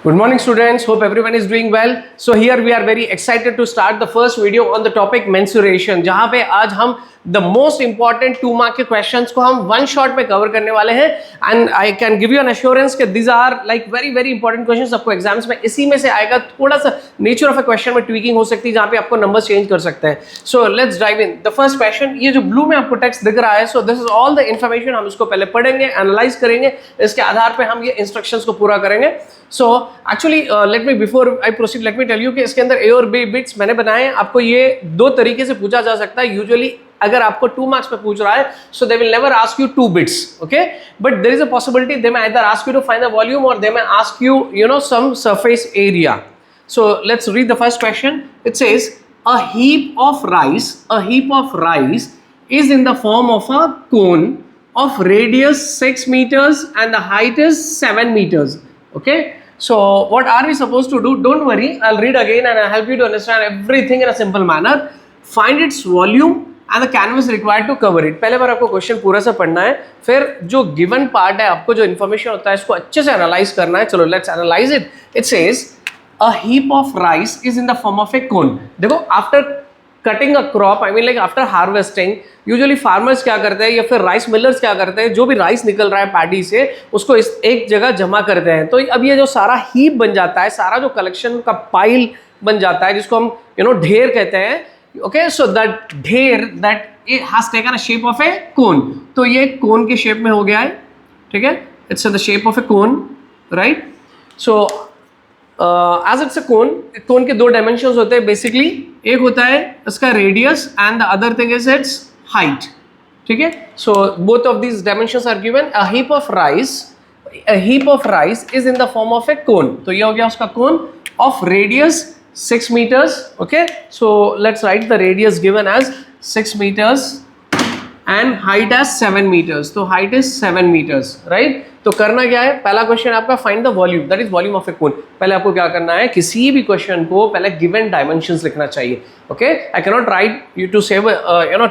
Good morning students, hope everyone is doing well. So here we are very excited to start the first video on the topic mensuration, जहाँ पे आज हम the most important 2 mark के questions को हम one shot में cover करने वाले हैं and I can give you an assurance कि these are like very important questions. आपको exams में इसी में से आएगा, थोड़ा सा nature of a question में tweaking हो सकती है जहाँ पे आपको numbers change कर सकते हैं. So let's dive in. The first question, ये जो blue में आपको text दिख रहा है, so this is all the information. हम इसको पहले पढ़ेंगे, analyze करेंगे, इसके आधार पे हम ये instructions को पूरा करेंगे. So actually before I proceed, let me tell you कि इसके अंदर A और B bits मैंने बनाए हैं. आपको ये दो तरीके से पूछा जा सकता है. Usually अगर आपको 2 marks पे पूछ रहा है, so they will never ask you 2 bits, okay? But there is a possibility they may either ask you to find the volume or they may ask you, some surface area. So let's read the first question. It says a heap of rice is in the form of a cone of radius 6 meters and the height is 7 meters, okay? So what are we supposed to do? Don't worry, I'll read again and I'll help you to understand everything in a simple manner. Find its volume and the canvas required to cover it. पहले बार आपको question पूरा सा पढ़ना है, फिर जो given part है आपको जो इन्फॉर्मेशन होता है इसको अच्छे से एनालाइज करना है. चलो let's analyse it. It says a heap of rice is in the form of a cone. देखो after cutting a crop, I mean like after harvesting, usually farmers क्या करते हैं या फिर राइस मिलर्स क्या करते हैं, जो भी राइस निकल रहा है पैडी से उसको इस एक जगह जमा करते हैं. तो अब ये जो सारा हीप बन जाता है, सारा जो कलेक्शन का पाइल बन जाता है जिसको हम ढेर कहते हैं. Okay, so that ढेर that it has taken a shape of a cone. तो ये cone के shape में हो गया है, ठीक है? It's in the shape of a cone, right? So as it's a cone के दो dimensions होते हैं basically. एक होता है इसका radius and the other thing is its height, ठीक है? So both of these dimensions are given. A heap of rice is in the form of a cone. तो ये हो गया उसका cone of radius 6 meters, okay? So let's write the radius given as 6 meters and height as 7 meters. तो height is 7 meters, right? तो करना क्या है, पहला क्वेश्चन आपका find the volume, that is volume of a cone. पहले आपको क्या करना है, किसी भी क्वेश्चन को पहले गिवन डायमेंशंस लिखना चाहिए, okay? I can not write you to save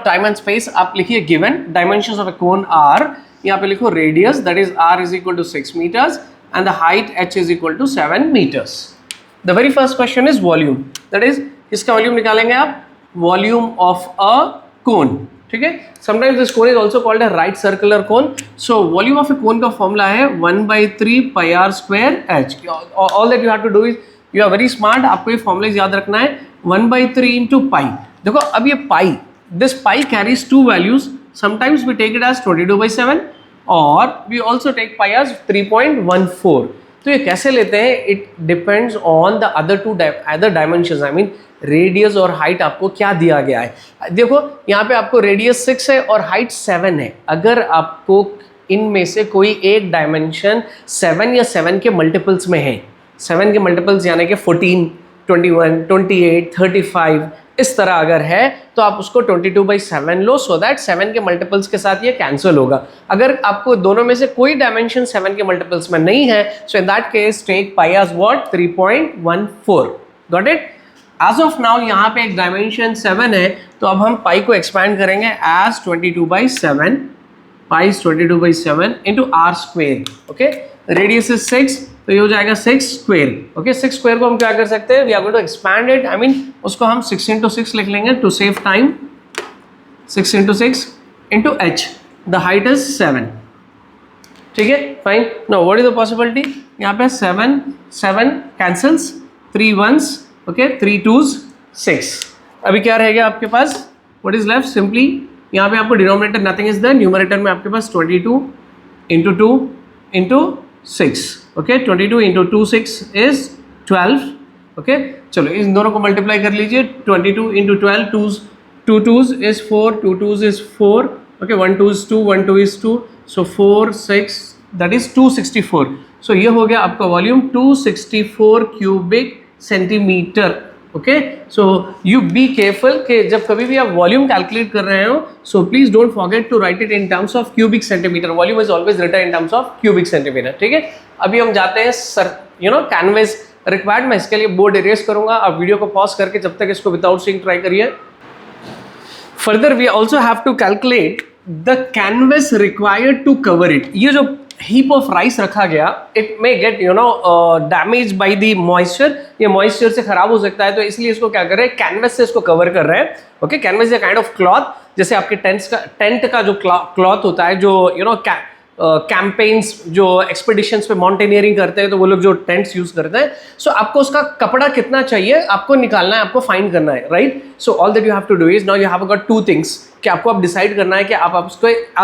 time and space. आप लिखिए given dimensions of a cone r, यहाँ पे लिखो radius that is r is equal to 6 meters and the height h is equal to 7 meters. The very first question is volume, that is इसका volume निकालेंगे आप, volume of a कोन, ठीक है? Sometimes this cone is also called a right circular cone. So volume of a cone का formula है 1/3 pi r square h. All that you have to do is, you are very smart, आपको ये formula याद रखना है. 1/3 into pi. देखो अब ये pi, this pi carries 2 values. Sometimes we take it as 22/7 or we also take pi as 3.14. तो ये कैसे लेते हैं, it depends on the other dimensions. I mean radius और हाइट आपको क्या दिया गया है. देखो यहाँ पे आपको रेडियस 6 है और हाइट 7 है. अगर आपको इनमें से कोई एक डायमेंशन 7 या 7 के मल्टीपल्स में है, 7 के मल्टीपल्स यानी कि 14, 21, 28, 35 इस तरह अगर है, तो आप उसको 22/7 लो, सो दैट 7 के मल्टीपल्स के साथ ये कैंसिल होगा. अगर आपको दोनों में से कोई डायमेंशन 7 के मल्टीपल्स में नहीं है, so in that case take pi as what, 3.14. Got it? As of now यहाँ पे एक डायमेंशन 7 है, तो अब हम पाई को एक्सपैंड करेंगे as 22/7. Pi is 22/7 into r square, okay? Radius is 6, तो ये हो जाएगा 6 स्क्वेयर, ओके? 6 स्क्वेयर को हम क्या कर सकते हैं, we are going to expand it. I mean उसको हम 6 into 6 लिख लेंगे to save time. 6 into 6 into h, the height is 7, ठीक है? Fine. Now what is the possibility, यहाँ पे 7 कैंसल्स, 3 ones, ओके? 3 2s 6. अभी क्या रहेगा आपके पास, व्हाट इज लेफ्ट, सिंपली यहाँ पे आपको denominator nothing is there, numerator में आपके पास 22 into 2 into 6, okay? 22 into 2 6 is 12, okay? चलो इन दोनों को मल्टीप्लाई कर लीजिए. 22 into 12, 2 2s is 4, 2 2s is 4, okay? 1 2 is 2, 1 2 is 2, so 4 6 that is 264. so ये हो गया आपका volume 264 cubic centimetre, okay? So you be careful कि जब कभी भी आप वॉल्यूम कैलकुलेट कर रहे हो, so please don't forget to write it in terms of cubic centimeter. Volume is always written in terms of cubic centimeter, ठीक है? अभी हम जाते हैं कैनवस रिक्वायर्ड. मैं इसके लिए बोर्ड इरेज करूंगा, आप वीडियो को पॉज करके जब तक इसको विदाउट सीइंग ट्राई करिए. Further we also have to calculate the canvas required to cover it. ये जो हीप ऑफ राइस रखा गया, it may get damage by the moisture, ये मॉइस्चर से खराब हो सकता है, तो इसलिए इसको क्या कर रहे हैं, कैनवस से इसको कवर कर रहे हैं। Okay, canvas is a kind of cloth, जैसे आपके टेंट का जो क्लॉथ होता है, जो कैंपेन्स, जो एक्सपीडिशंस पे माउंटेनियरिंग करते हैं तो वो लोग जो टेंट्स यूज करते हैं। सो आपको उसका कपड़ा कितना चाहिए आपको निकालना है, आपको फाइंड करना है, right. So all that you have to do is, now you have got two things, कि आपको अब डिसाइड करना है कि आप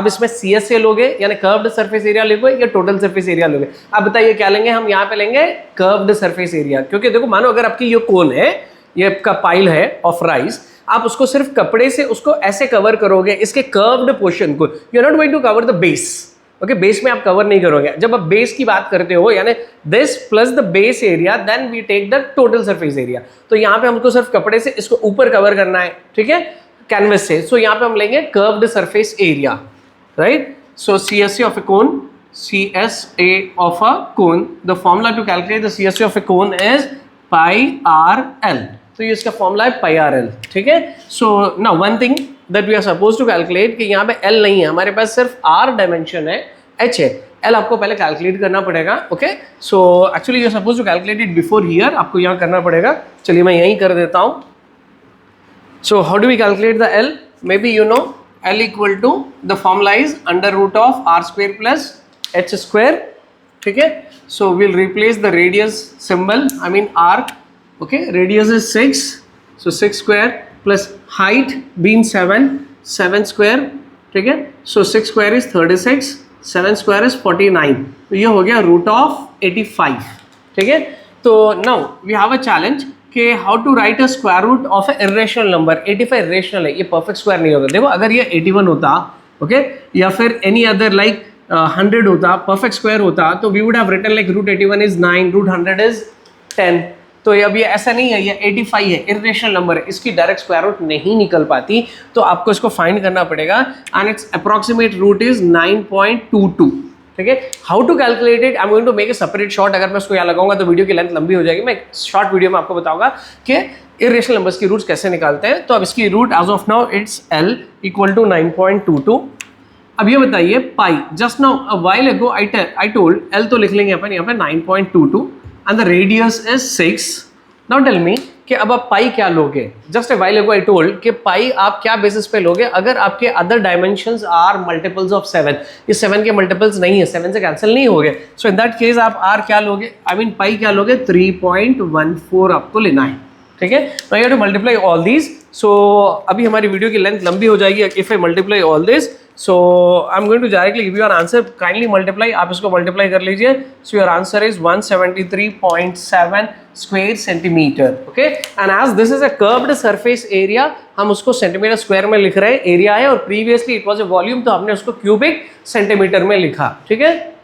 इसमें CSA लोगे यानी कर्व्ड सरफेस एरिया लोगे या टोटल सरफेस एरिया लोगे। आप बताइए क्या लेंगे, हम यहाँ पे लेंगे कर्व्ड सरफेस एरिया, क्योंकि देखो मानो अगर आपकी ये कोन है, ये आपका पाइल है ऑफ राइस, आप उसको सिर्फ कपड़े से उसको ऐसे कवर करोगे, इसके कर्व्ड पोर्शन को, you are not going to cover the base. Okay, base में आप कवर नहीं करोगे। जब आप बेस की बात करते हो यानी this plus the base area, then we take the total surface area. तो यहाँ पे हमको सिर्फ कपड़े से इसको ऊपर कवर करना है, ठीक है, कैनवस से। सो यहाँ पे हम लेंगे curved surface area, right. So CSA of a cone, CSA of a cone, the formula to calculate the CSA of a cone is πRL। तो ये इसका फॉर्मूला है πRL, ठीक है। So now one thing that we are suppose to calculate, कि यहाँ पे L नहीं है, हमारे पास सिर्फ R डायमेंशन है, H है। L आपको पहले कैलकुलेट करना पड़ेगा। Okay, so actually you are suppose to calculate it before here, आपको यहाँ करना पड़ेगा। चलिए मैं यहीं कर देता हूँ। So how do we calculate the L? May be you know L equal to the formula is under root of R square plus H square, ठीक है। So will replace the radius symbol, I mean R, okay, radius is 6, so 6 square plus height being 7 square, ठीक है। so 6 square is 36, 7 square is 49, तो ये हो गया root of 85, ठीक है। तो now we have a challenge कि how to write a square root of a irrational number. 85 irrational है, ये परफेक्ट स्क्वायर नहीं होता। देखो अगर ये 81 होता, ओके, या फिर एनी अदर लाइक 100 होता, परफेक्ट स्क्वायर होता, तो we would have written like root 81 is 9, root 100 is 10। तो अब ये ऐसा नहीं है, ये 85 है, इरेशनल नंबर है, इसकी डायरेक्ट स्क्वायर रूट नहीं निकल पाती, तो आपको इसको फाइंड करना पड़ेगा। And it's approximate root is 9.22, ठीक है। How to calculate it, I am going to make a separate short. अगर मैं उसको यहाँ लगाऊंगा तो वीडियो की लेंथ लंबी हो जाएगी। मैं एक शॉर्ट वीडियो में आपको बताऊंगा कि इरेशनल नंबर्स की रूट्स कैसे निकालते हैं। तो अब इसकी root as of now it's L equal to 9.22। अब ये बताइए pi, just now a while ago I told L तो लिख लेंगे अपन यहाँ पे 9.22 and the radius is 6. Now tell me कि अब आप पाई क्या लोगे। Just a while ago I told कि पाई आप क्या बेसिस पे लोगे, अगर आपके other dimensions are multiples of 7, ये 7 के मल्टीपल्स नहीं है, 7 से कैंसिल नहीं हो गए। सो इन दैट केस आप आर क्या लोगे, आई मीन पाई क्या लोगे, 3.14 आपको लेना है, ठीक है। Now you have to multiply all these. So अभी हमारी वीडियो की लेंथ लंबी हो जाएगी if I multiply all this. So I am going to directly give you an answer, kindly multiply, आप इसको मल्टीप्लाई कर लीजिए। So your answer is 173.7 square centimetre, okay. And as this is a curved surface area, हम उसको centimetre square में लिख रहे हैं, एरिया है, और previously it was a volume, तो हमने उसको क्यूबिक सेंटीमीटर में लिखा, ठीक है।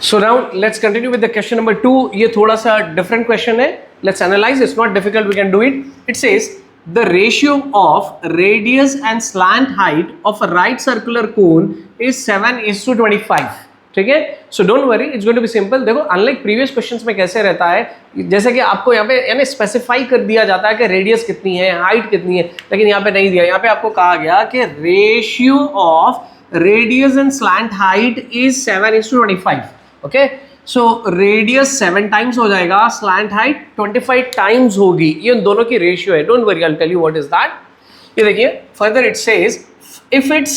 So now let's continue with the question number 2। ये थोड़ा सा डिफरेंट क्वेश्चन है, let's analyze, it's not difficult, we can do it. It says the ratio of radius and slant height of a right circular cone is 7:25, ठीक है। So don't worry, it's going to be simple. देखो unlike previous questions में कैसे रहता है, जैसे कि आपको यहाँ पे यानी स्पेसिफाई कर दिया जाता है कि रेडियस कितनी है, हाइट कितनी है, लेकिन यहाँ पे नहीं दिया। यहाँ पे आपको कहा गया कि ratio of radius and slant height is 7:25, okay. So radius 7 times हो जाएगा, स्लैंट हाइट 25 टाइम्स होगी, ये दोनों की रेशियो है। Don't worry, I will tell you what is that. ये देखिए further it says if it's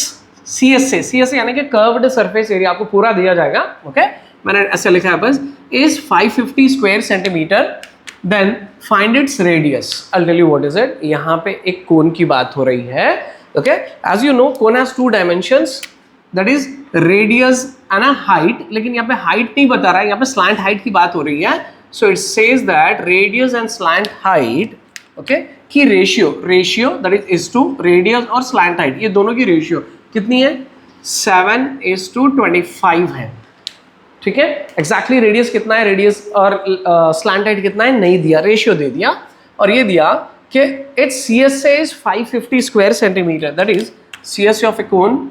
CSA यानी कि कर्व्ड सरफेस एरिया आपको पूरा दिया जाएगा, ओके, मैंने ऐसे लिखा है बस, is 550 square centimeter, then find its radius. I will tell you what is it. यहाँ पे एक कोन की बात हो रही है, okay. As you know cone has 2 dimensions, that is radius and a height, लेकिन यहाँ पे हाइट नहीं बता रहा है, यहाँ पे स्लैंट हाइट की बात हो रही है। So it says that radius and slant height, okay, की ratio that is to radius और स्लैंट हाइट, ये दोनों की रेशियो कितनी है, 7:25 है, ठीक है। एग्जैक्टली रेडियस कितना है, रेडियस और स्लैंट हाइट कितना है नहीं दिया, रेशियो दे दिया, और ये दिया कि it's CSA is 550 square centimetre, that is CSA of a cone,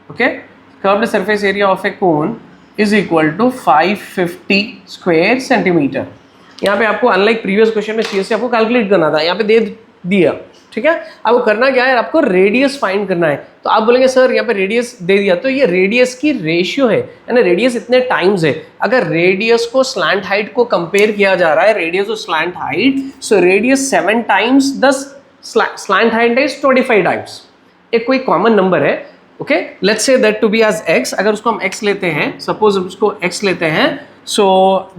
okay, curved surface area of a cone is equal to 550 square centimeter। यहाँ पे आपको अनलाइक प्रीवियस क्वेश्चन में CSA आपको कैलकुलेट करना था, यहाँ पे दे दिया, ठीक है। आपको करना क्या है, आपको रेडियस फाइंड करना है। तो आप बोलेंगे सर यहाँ पे रेडियस दे दिया, तो ये रेडियस की रेशियो है ना, रेडियस इतने टाइम्स है। अगर रेडियस को स्लैंट हाइट को कंपेयर किया जा रहा है, रेडियस और slant height, so radius 7 times 10, slant height is 25 times. एक कोई कॉमन नंबर है, okay, let's say that to be as x, अगर उसको हम x लेते हैं, सपोज उसको x लेते हैं, so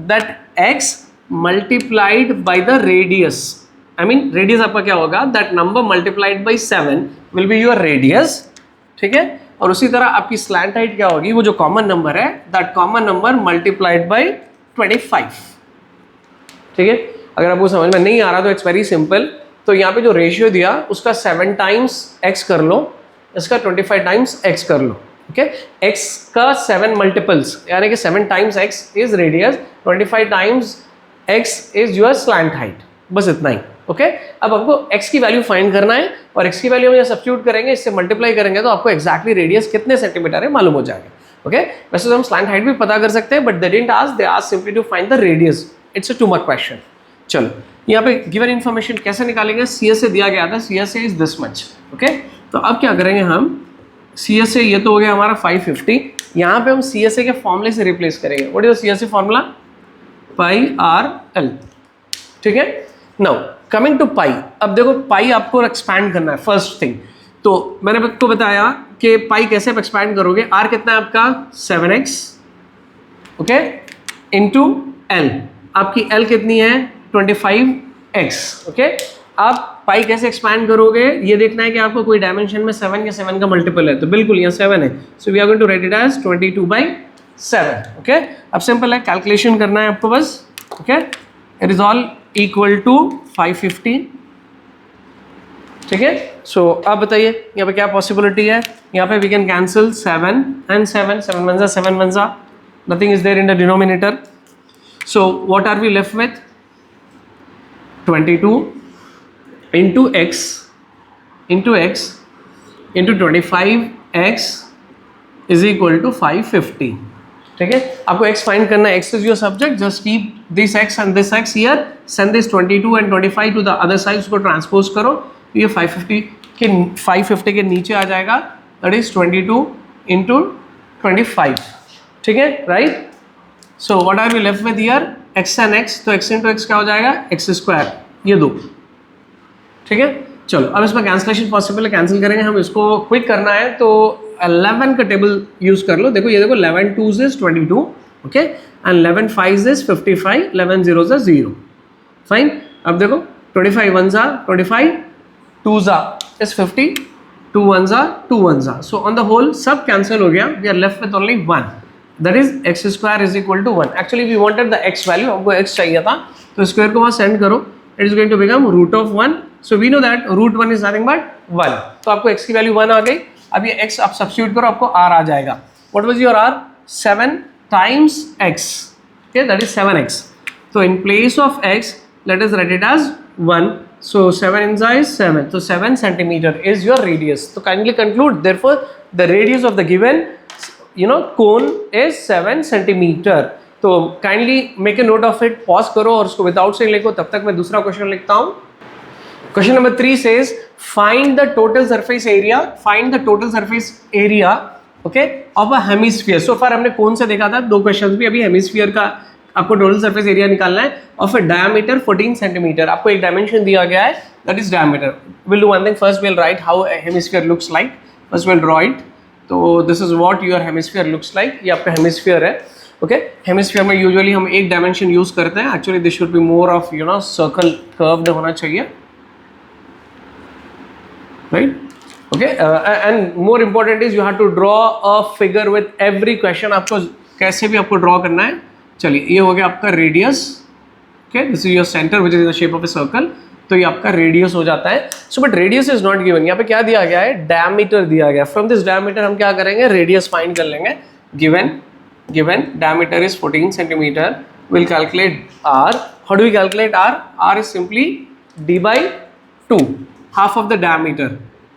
that x multiplied by the radius, I mean radius आपका क्या होगा, that number multiplied by 7 will be your radius, ठीक है। और उसी तरह आपकी स्लैंट हाइट क्या होगी, वो जो कॉमन नंबर है, that common number multiplied by 25, ठीक है। अगर आपको समझ में नहीं आ रहा तो इट्स वेरी सिंपल, तो यहाँ पे जो रेशियो दिया उसका 7 टाइम्स x कर लो, इसका 25 टाइम्स x कर लो, ओके। x का 7 मल्टीपल्स, यानी कि 7 times x is radius, 25 times x is your slant height, बस इतना ही, ओके। अब आपको x की वैल्यू फाइंड करना है, और x की वैल्यू हम यहाँ सब्स्टिट्यूट करेंगे, इससे मल्टीप्लाई करेंगे तो आपको एक्जैक्टली रेडियस कितने सेंटीमीटर है मालूम हो जाएगा, ओके। वैसे तो हम स्लैंट हाइट भी पता कर सकते हैं, but they didn't ask, they ask simply to find the radius, it's a 2 mark question. चलो यहाँ पे गिवन इन्फॉर्मेशन कैसे निकालेंगे, CSA दिया गया था, CSA is this much, okay. तो अब क्या करेंगे हम, CSA ये तो हो गया हमारा 550, यहाँ पे हम CSA के फॉर्मूले से रिप्लेस करेंगे। What is the CSA formula, pi R L, ठीक है। नाउ कमिंग टू पाई, अब देखो पाई आपको एक्सपैंड करना है फर्स्ट थिंग, तो मैंने आपको बताया कि पाई कैसे आप एक्सपैंड करोगे, आर कितना है आपका 7x, ओके, इंटू एल, आपकी एल कितनी है 25x, ओके। आप पाई कैसे एक्सपैंड करोगे, ये देखना है कि आपको कोई डायमेंशन में 7 या 7 का मल्टीपल है, तो बिल्कुल यहाँ 7 है, so we are going to write it as 22/7, okay. अब सिंपल है, कैलकुलेशन करना है आपको बस, okay. It is all equal to 550, ठीक है। सो अब बताइए यहाँ पे क्या पॉसिबिलिटी है, यहाँ पे वी कैन कैंसिल 7 and 7, 7 1 जा 7 1 जा, nothing is there in the denominator, so what are we left with, 22 into x into 25x is equal to 550, ठीक है। आपको x फाइंड करना है, x is your subject, just keep this x and this x here, send this 22 and 25 to the other side, उसको transpose करो, ये 550 के नीचे आ जाएगा, that is 22 into 25, ठीक है, right. So what are we left with here, x and x, तो x into x क्या हो जाएगा, x स्क्वायर, ये दो, ठीक है। चलो अब इसमें कैंसिलेशन पॉसिबल है, कैंसिल करेंगे हम, इसको क्विक करना है तो 11 का टेबल यूज कर लो, देखो ये देखो 11 2s is 22, okay, and 11 5s is 55, 11 0s is 0, fine. अब देखो 25 1s are 25, 2s are is 50, 2 1s are 2 1s are, so on the whole सब कैंसिल हो गया, we are left with only 1, that is x square is equal to 1. Actually we wanted the x value, हमको x चाहिए था, तो square को वहाँ send करो, it is going to become root of 1, so we know that root 1 is nothing but 1, तो आपको x की वैल्यू 1 आ गई। अब ये x आप सब्स्टिट्यूट करो, आपको r आ जाएगा, what was your r, 7 times x, okay, that is 7x, so in place of x let us write it as 1, so 7 inside 7, so 7 centimeter is your radius, so kindly conclude therefore the radius of the given cone is 7 centimeter, तो kindly make a note of it, pause करो और उसको without से लिखो, तब तक मैं दूसरा क्वेश्चन लिखता हूँ। Question number 3 says find the total surface area, find the total surface area, okay, of a hemisphere. So far हमने कौन से देखा था, 2 क्वेश्चंस भी, अभी हेमिस्फीयर का आपको टोटल सरफेस एरिया निकालना है ऑफ अ डायमीटर 14 सेंटीमीटर, आपको एक डायमेंशन दिया गया है, that is diameter. Will do one thing, first will write how hemisphere looks like, first will draw it, तो this is what your hemisphere looks like, ये आपका हेमिस्फीयर है, okay. Hemisphere में यूजुअली हम एक डायमेंशन यूज करते हैं, actually this should be more of circle curved होना चाहिए, right, okay. And more important is you have to draw a figure with every question, आपको कैसे भी आपको ड्रॉ करना है। चलिए ये हो गया आपका radius, okay, this is your centre which is the shape of a circle, तो ये आपका रेडियस हो जाता है। So but radius is not given, यहाँ पे क्या दिया गया है, डायमीटर दिया गया, फ्रॉम दिस डायमीटर हम क्या करेंगे, रेडियस फाइंड कर लेंगे। Given diameter is 14 centimeter, we'll calculate r. How do we calculate r? r is simply d by 2, half of the diameter,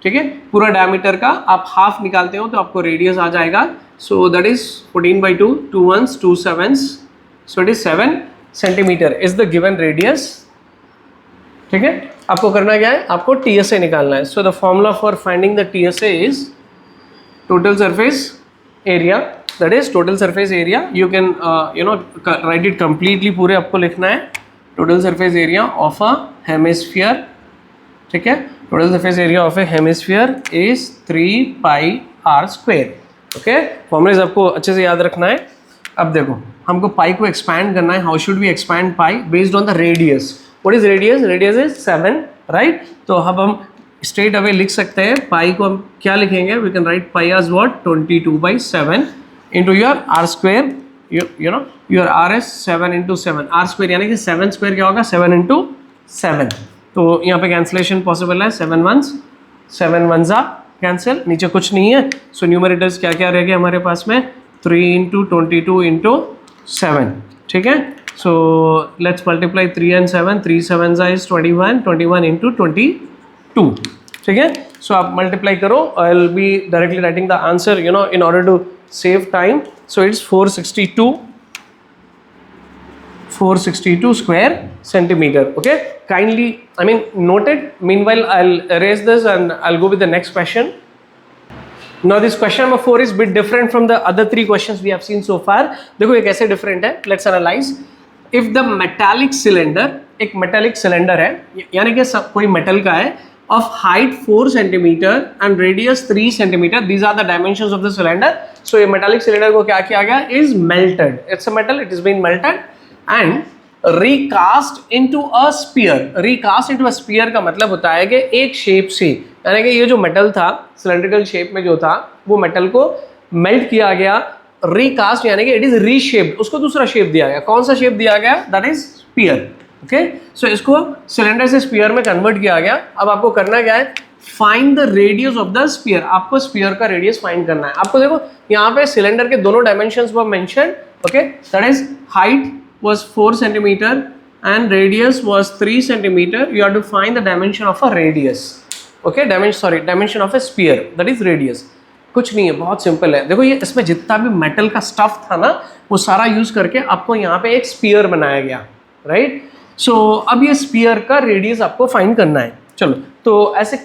ठीक है। पूरा diameter का आप half निकालते हो तो आपको रेडियस आ जाएगा, so that is 14/2, 2 1s 2 7s, so it is 7 centimeter is the given radius, ठीक है, आपको करना क्या है, आपको TSA निकालना है. So the formula for finding the TSA is total surface area, that is total surface area. You can write it completely, पूरे आपको लिखना है. Total surface area of a hemisphere, ठीक है, total surface area of A hemisphere is 3 pi r square. Okay, formulas आपको अच्छे से याद रखना है. अब देखो, हमको पाई को एक्सपैंड करना है. How should we expand pi? Based on the radius. What is radius? Radius is 7, right. तो अब हम स्ट्रेट अवे लिख सकते हैं पाई को. हम क्या लिखेंगे? We can write pi as what, 22/7 into your r square. You know your r is 7 into 7, r square यानी कि 7 स्क्वायर क्या होगा, 7 इंटू 7. तो यहाँ पे कैंसिलेशन पॉसिबल है. 7 1 जा कैंसिल, नीचे कुछ नहीं है. सो न्यूमरेटर्स क्या क्या रह गए हमारे पास में, 3 इंटू 22 इंटू 7, ठीक है. So let's multiply 3 and 7, 3 7 is 21, 21 into 22, ठीक है. सो आप मल्टीप्लाई करो. I will be directly writing the answer, you know, in order to save time. So it's 462 square centimeter. Okay, kindly, I mean, note it. Meanwhile, I'll erase this and I'll go with the next question. Now this question number 4 is a bit different from the other 3 questions we have seen so far. देखो ये कैसे different है, let's analyze. If the metallic cylinder, एक metallic cylinder है, यानी कि कोई metal का है, of height 4 centimeter and radius 3 centimeter, these are the dimensions of the cylinder. So ये metallic cylinder को क्या किया गया, is melted. It's a metal, it is being melted and recast into a sphere. Recast into a sphere का मतलब होता है कि एक शेप से, यानी कि ये जो मेटल था सिलेंड्रिकल शेप में जो था, वो मेटल को मेल्ट किया गया. रिकास्ट यानी कि इट इज रीशेप्ड, उसको दूसरा शेप दिया गया. कौन सा शेप दिया गया? That is sphere. ओके, सो इसको सिलेंडर से स्फीयर में कन्वर्ट किया गया. अब आपको करना क्या है, find the radius of the sphere. आपको स्फीयर का रेडियस फाइंड करना है. आपको देखो यहाँ पे सिलेंडर के दोनों dimensions were mention. Okay, that is height was 4 centimeter and radius was 3 centimeter. You have to find the dimension of a radius. Okay, dimension of a sphere, that is radius. कुछ नहीं है, बहुत simple है. देखो ये इसमें जितना भी मेटल का स्टफ था ना, वो सारा यूज करके आपको यहाँ पे एक स्फीयर बनाया गया, राइट. सो अब ये स्फीयर का रेडियस आपको फाइंड करना है. चलो, तो ऐसे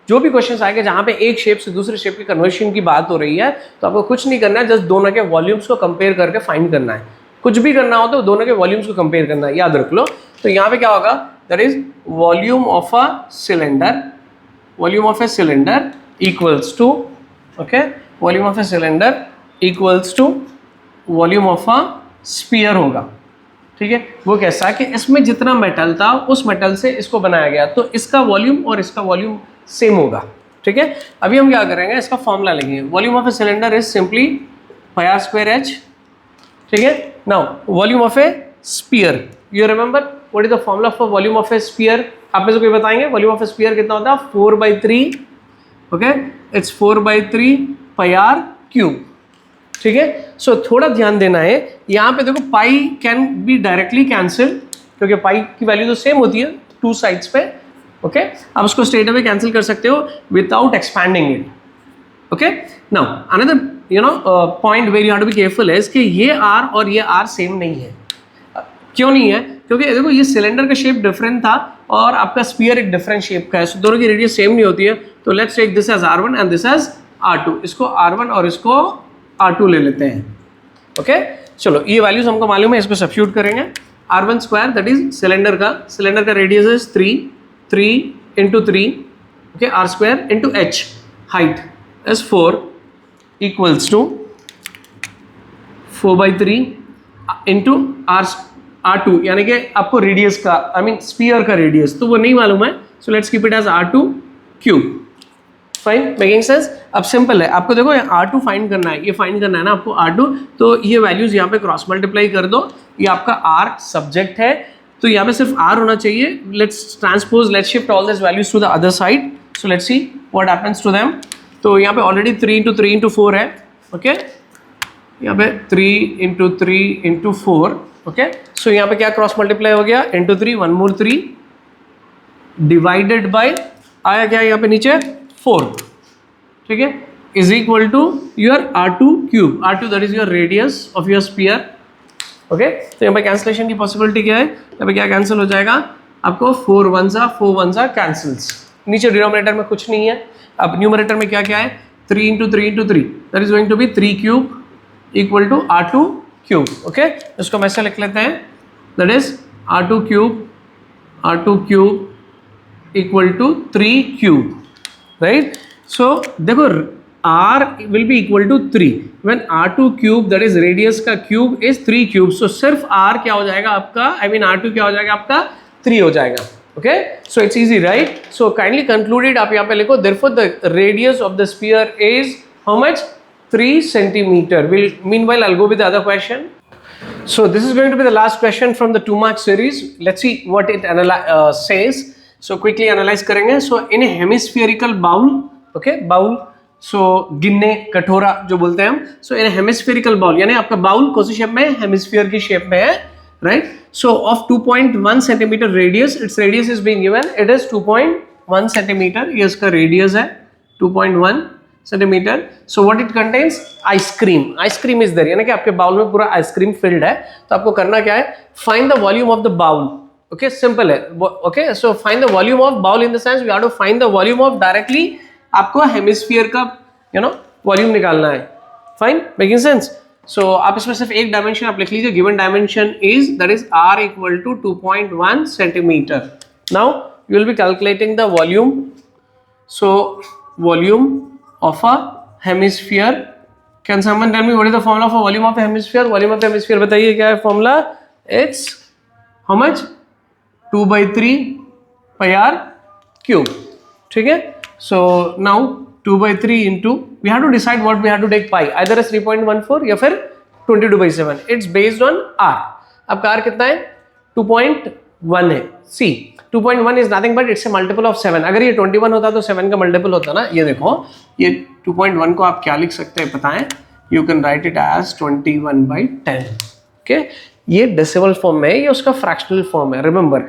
जो भी क्वेश्चंस आएंगे जहाँ पे एक शेप से दूसरे शेप की कन्वर्शन की बात हो रही है, तो आपको कुछ नहीं करना है, जस्ट दोनों के वॉल्यूम्स को कंपेयर करके फाइंड करना है. कुछ भी करना हो तो दोनों के वॉल्यूम्स को कंपेयर करना है, याद रख लो. तो यहाँ पे क्या होगा, that is volume of a cylinder. Volume of a cylinder equals to, okay, volume of a cylinder equals to volume of a sphere होगा. ठीक है, वो कैसा कि इसमें जितना मेटल था उस मेटल से इसको बनाया गया, तो इसका वॉल्यूम और इसका वॉल्यूम सेम होगा. ठीक है, अभी हम क्या करेंगे, इसका फॉर्मूला लेंगे. Volume of a cylinder is simply pi square H. ठीक है, now volume of A sphere, you remember what is the formula for volume of A sphere? आप में से कोई बताएंगे वॉल्यूम ऑफ ए स्फीयर कितना होता है? 4/3. Okay, it's 4/3 pi R cube. ठीक है, सो थोड़ा ध्यान देना है यहाँ पे. देखो पाई कैन बी डायरेक्टली कैंसिल, क्योंकि पाई की वैल्यू तो सेम होती है टू साइड्स पे. ओके, आप उसको स्ट्रेट अवे कैंसिल कर सकते हो without expanding it. Okay, now another point where you have to be careful है कि ये आर और ये आर सेम नहीं है. क्यों नहीं है? क्योंकि देखो ये सिलेंडर का शेप डिफरेंट था और आपका स्फीयर एक डिफरेंट शेप का है, सो दोनों की रेडियस सेम नहीं होती है. तो let's take this as R1 and this as R2. इसको R1 और इसको R2 ले लेते हैं. ओके, चलो ये वैल्यूज हमको मालूम है, इसको सब्स्टिट्यूट करेंगे. R1 square that is cylinder का radius is 3 into 3. Okay, R square into H, height is 4 equals to 4/3 into R2, यानी कि आपको रेडियस का, आई मीन स्फीयर का रेडियस तो वो नहीं मालूम है. So let's keep it as R2 cube. Fine, making sense? अब सिंपल है, आपको देखो R2 फाइंड करना है, ये फाइंड करना है ना आपको R2. तो ये वैल्यूज यहाँ पे क्रॉस मल्टीप्लाई कर दो. ये आपका R सब्जेक्ट है, तो यहाँ पे सिर्फ R होना चाहिए. Let's transpose, let's shift all this values to the other side. So let's see what happens to them. तो यहाँ पे ऑलरेडी 3 इंटू 3 इंटू 4 है. ओके, यहाँ पे 3 इंटू 3 इंटू 4. ओके, सो यहाँ पे क्या क्रॉस मल्टीप्लाई हो गया, इंटू 3, 1 मोर 3 डिवाइडेड बाय आया क्या यहाँ पे नीचे 4. ठीक है, is equal to your R2 cube. R2 that is your radius of your sphere. Okay, तो यहाँ पे कैंसिलेशन की पॉसिबिलिटी क्या है, यहाँ पे क्या कैंसिल हो जाएगा, आपको 4 1 कैंसल्स, नीचे डिनोमिनेटर में कुछ नहीं है। अब न्यूमरेटर में क्या क्या है, 3 into 3 into 3, that is going to be 3 cube equal to R2 cube. Okay, इसको वैसे लिख लेते हैं, that is R2 cube equal to 3 cube, right. So देखो R will be equal to 3 when R2 cube that is radius का cube is 3 cube, so सिर्फ R क्या हो जाएगा आपका, I mean R2 क्या हो जाएगा आपका 3 हो जाएगा। Okay, so it's easy, right? So kindly concluded, आप यहाँ पे लिखो, therefore the radius of the sphere is how much, 3 centimeter. Meanwhile I'll go with the other question. So this is going to be the last question from the 2-mark series. Let's see what it says. So quickly analyze करेंगे. So in a hemispherical bowl, okay, bowl, so गिन्ने कटोरा जो बोलते हैं हम, so in a hemispherical bowl, यानी आपका bowl कौन सी shape में है, हेमिस्फीयर की शेप में है, right? So of 2.1 centimeter radius, its radius is being given, it is 2.1 centimeter, ये इसका radius है 2.1 centimeter. So what it contains, ice cream is there, यानी कि आपके बाउल में पूरा आइसक्रीम फिल्ड है। तो आपको करना क्या है, find the volume of the bowl. Okay, simple है। Okay, so find the volume of bowl in the sense we have to find the volume of directly आपको हेमिस्फीयर का वॉल्यूम निकालना है। Fine, making sense. सो आप इसमें सिर्फ एक dimension आप लिख लीजिए, given dimension is that is R equal to 2.1 centimetre. Now you will be calculating the volume. So volume of a hemisphere, can someone tell me what is the formula for volume of hemisphere? Volume of hemisphere बताइए क्या है formula? It's how much, 2/3 pi R cube. ठीक है, so now 2/3 into, we have to decide what we have to take pi, either as 3.14 या फिर 22/7, it's based on R। आपका R कितना है, 2.1 है। C 2.1 is nothing but it's a multiple of 7। अगर ये 21 होता तो 7 का मल्टीपल होता ना। ये देखो, ये 2.1 को आप क्या लिख सकते हैं पता है, you can write it as 21/10। okay, ये डेसिमल फॉर्म में है, ये उसका फ्रैक्शनल फॉर्म है, रिमेंबर।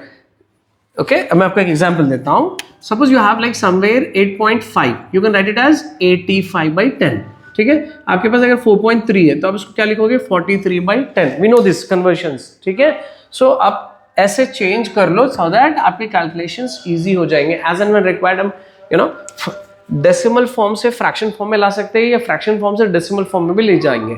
ओके, मैं आपको एक एग्जांपल देता हूं। Suppose you have like somewhere 8.5, you can write it as 85/10। ठीक है, आपके पास अगर 4.3 है तो आप इसको क्या लिखोगे, 43/10। We know this conversions. ठीक है, सो आप ऐसे चेंज कर लो सो दैट आपके कैलकुलेशंस इजी हो जाएंगे। एज एंड व्हेन रिक्वायर्ड हम डेसिमल फॉर्म से फ्रैक्शन फॉर्म में ला सकते हैं या फ्रैक्शन फॉर्म से डेसिमल फॉर्म में भी ले जाएंगे।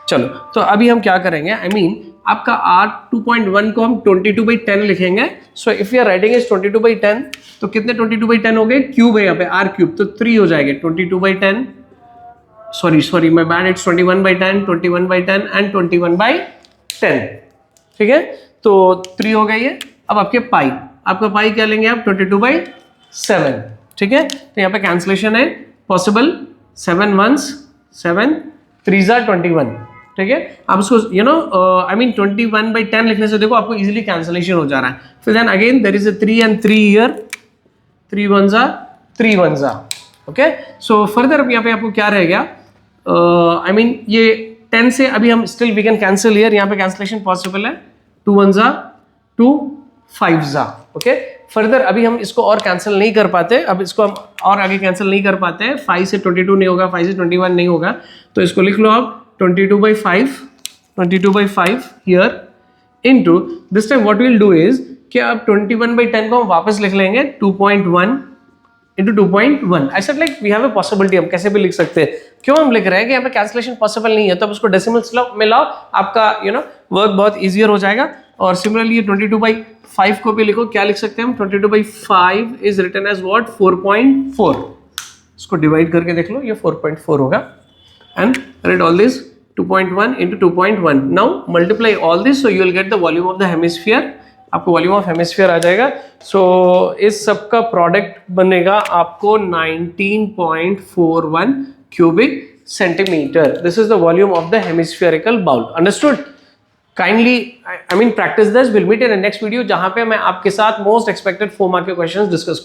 चलो, तो अभी हम क्या करेंगे, I mean, आपका R 2.1 को हम 22/10 लिखेंगे। So if you are writing is 22/10, तो कितने 22/10 हो गए, क्यूब है यहाँ पे R क्यूब, तो 3 हो जाएंगे। 22/10, sorry my bad, it's 21/10, 21/10 and 21/10। ठीक है, तो 3 हो गई है। अब आपके पाई, आपका पाई क्या लेंगे आप, 22/7। ठीक है, तो यहाँ पे कैंसलेशन है पॉसिबल, 7 1s 7 3s are 21। ठीक है, आप उसको आई मीन 21/10 लिखने से देखो आपको इजीली कैंसलेशन हो जा रहा है। फिर then again there is a 3 and 3 here, 3 1s are 3 1s are। Okay, so further अब यहाँ पे आपको क्या रह गया, आई मीन ये 10 से अभी हम still we can cancel here, यहाँ पे कैंसलेशन पॉसिबल है। 2 1s are 2 5s are। Okay, further अभी हम इसको और कैंसिल नहीं कर पाते, अब इसको हम और आगे कैंसिल नहीं कर पाते हैं। 5 से 22 नहीं होगा, 5 से 21 नहीं होगा, तो इसको लिख लो आप 22/5 here into this time what we'll do is कि आप 21/10 को हम वापस लिख लेंगे 2.1 into 2.1। ऐसा like we have a possibility, हम कैसे भी लिख सकते हैं। क्यों हम लिख रहे हैं कि यहाँ पे कैंसलेशन पॉसिबल नहीं है, तो अब उसको डेसिमल्स में लाओ, आपका वर्क बहुत ईजियर हो जाएगा। और सिमिलरली 22/5 को भी लिखो, क्या लिख सकते हैं हम, 22/5 इज रिटन एज व्हाट, 4.4। इसको डिवाइड करके देख लो, ये 4.4 होगा। And write all this 2.1 into 2.1. Now multiply all this, so you will get the volume of the hemisphere. आपको वॉल्यूम ऑफ हेमिस्फीयर आ जाएगा। सो इस सब का प्रोडक्ट बनेगा आपको 19.41 cubic centimeter. This is the volume of the hemispherical bowl. Understood? Kindly, I mean practice this. We'll meet in the next video जहाँ पे मैं आपके साथ most expected 4 mark के questions discuss करूँ।